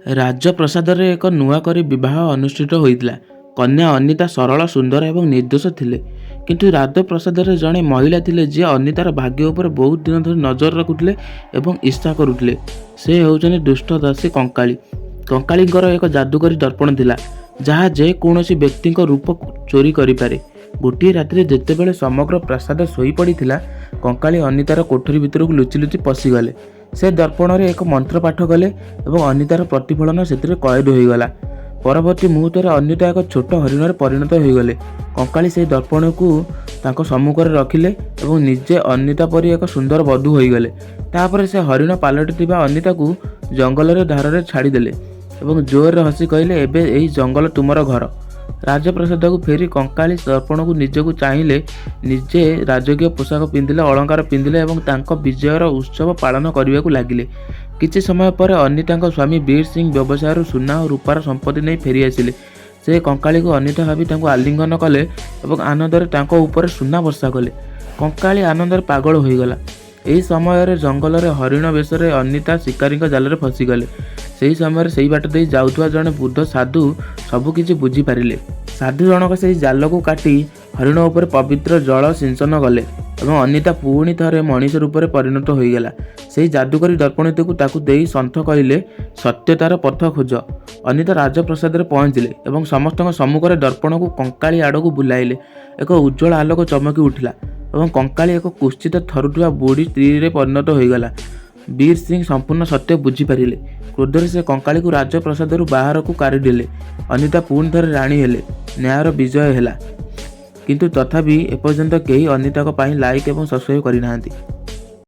ରାଜପ୍ରସାଦରେ ଏକ ନୂଆ କରି ବିବାହ ଅନୁଷ୍ଠିତ ହୋଇଥିଲା। କନ୍ୟା ଅନିତା ସରଳ, ସୁନ୍ଦର ଏବଂ ନିର୍ଦ୍ଦୋଷ ଥିଲେ। କିନ୍ତୁ ରାଜପ୍ରସାଦରେ ଜଣେ ମହିଳା ଥିଲେ ଯିଏ ଅନିତାର ଭାଗ୍ୟ ଉପରେ ବହୁତ ଦିନ ଧରି ନଜର ରଖୁଥିଲେ ଏବଂ ଈର୍ଷା କରୁଥିଲେ। ସେ ହେଉଛନ୍ତି ଦୁଷ୍ଟ ଦାସୀ କଙ୍କାଳୀ। କଙ୍କାଳୀଙ୍କର ଏକ ଯାଦୁକରୀ ଦର୍ପଣ ଥିଲା, ଯାହା ଯେକୌଣସି ବ୍ୟକ୍ତିଙ୍କ ରୂପ ଚୋରି କରିପାରେ। ଗୋଟିଏ ରାତିରେ ଯେତେବେଳେ ସମଗ୍ର ପ୍ରାସାଦ ଶୋଇପଡ଼ିଥିଲା, କଙ୍କାଳୀ ଅନିତାର କୋଠରୀ ଭିତରକୁ ଲୁଚି ଲୁଚି ପଶିଗଲେ। ସେ ଦର୍ପଣରେ ଏକ ମନ୍ତ୍ର ପାଠ କଲେ ଏବଂ ଅନିତାର ପ୍ରତିଫଳନ ସେଥିରେ କଏଦ ହୋଇଗଲା। ପରବର୍ତ୍ତୀ ମୁହୂର୍ତ୍ତରେ ଅନିତା ଏକ ଛୋଟ ହରିଣରେ ପରିଣତ ହୋଇଗଲେ। କଙ୍କାଳୀ ସେହି ଦର୍ପଣକୁ ତାଙ୍କ ସମ୍ମୁଖରେ ରଖିଲେ ଏବଂ ନିଜେ ଅନିତା ପରି ଏକ ସୁନ୍ଦର ବଧୂ ହୋଇଗଲେ। ତାପରେ ସେ ହରିଣ ପାଲଟିଥିବା ଅନିତାକୁ ଜଙ୍ଗଲର ଧାରରେ ଛାଡ଼ିଦେଲେ ଏବଂ ଜୋରରେ ହସି କହିଲେ, ଏବେ ଏହି ଜଙ୍ଗଲ ତୁମର ଘର। ରାଜପ୍ରସାଦକୁ ଫେରି କଙ୍କାଳୀ ଦର୍ପଣକୁ ନିଜକୁ ଚାହିଁଲେ, ନିଜେ ରାଜକୀୟ ପୋଷାକ ପିନ୍ଧିଲେ, ଅଳଙ୍କାର ପିନ୍ଧିଲେ ଏବଂ ତାଙ୍କ ବିଜୟର ଉତ୍ସବ ପାଳନ କରିବାକୁ ଲାଗିଲେ। କିଛି ସମୟ ପରେ ଅନିତାଙ୍କ ସ୍ୱାମୀ ବୀର ସିଂ ବ୍ୟବସାୟରୁ ସୁନା ଓ ରୂପାର ସମ୍ପତ୍ତି ନେଇ ଫେରିଆସିଲେ। ସେ କଙ୍କାଳୀକୁ ଅନିତା ଭାବି ତାଙ୍କୁ ଆଲିଙ୍ଗନ କଲେ ଏବଂ ଆନନ୍ଦରେ ତାଙ୍କ ଉପରେ ସୁନା ବର୍ଷା କଲେ। କଙ୍କାଳୀ ଆନନ୍ଦରେ ପାଗଳ ହୋଇଗଲା। ଏହି ସମୟରେ ଜଙ୍ଗଲରେ ହରିଣ ବେଶରେ ଅନିତା ଶିକାରୀଙ୍କ ଜାଲରେ ଫସିଗଲେ। ସେହି ସମୟରେ ସେହି ବାଟ ଦେଇ ଯାଉଥିବା ଜଣେ ବୃଦ୍ଧ ସାଧୁ ସବୁକିଛି ବୁଝିପାରିଲେ। ସାଧୁ ଜଣକ ସେହି ଜାଲକୁ କାଟି ହରିଣ ଉପରେ ପବିତ୍ର ଜଳ ସିଞ୍ଚନ କଲେ ଏବଂ ଅନିତା ପୁଣି ଥରେ ମଣିଷ ରୂପରେ ପରିଣତ ହୋଇଗଲା। ସେହି ଯାଦୁକରୀ ଦର୍ପଣଟିକୁ ତାକୁ ଦେଇ ସନ୍ଥ କହିଲେ, ସତ୍ୟତାର ପଥ ଖୋଜ। ଅନିତା ରାଜପ୍ରସାଦରେ ପହଞ୍ଚିଲେ ଏବଂ ସମସ୍ତଙ୍କ ସମ୍ମୁଖରେ ଦର୍ପଣକୁ କଙ୍କାଳୀ ଆଡ଼କୁ ବୁଲାଇଲେ। ଏକ ଉଜ୍ଜ୍ୱଳ ଆଲୋକ ଚମକି ଉଠିଲା ଏବଂ କଙ୍କାଳୀ ଏକ କୁତ୍ସିତ ଥରୁଥିବା ବୁଢ଼ୀ ସ୍ତ୍ରୀରେ ପରିଣତ ହୋଇଗଲା। ବୀର ସିଂ ସମ୍ପୂର୍ଣ୍ଣ ସତ୍ୟ ବୁଝିପାରିଲେ। କ୍ରୋଧରେ ସେ କଙ୍କାଳୀକୁ ରାଜପ୍ରସାଦରୁ ବାହାରକୁ କାଢ଼ିଦେଲେ। ଅନିତା ପୁଣି ଥରେ ରାଣୀ ହେଲେ। ନ୍ୟାୟର ବିଜୟ ହେଲା। କିନ୍ତୁ ତଥାପି ଏପର୍ଯ୍ୟନ୍ତ କେହି ଅନିତାଙ୍କ ପାଇଁ ଲାଇକ୍ ଏବଂ ସବସ୍କ୍ରାଇବ୍ କରିନାହାନ୍ତି।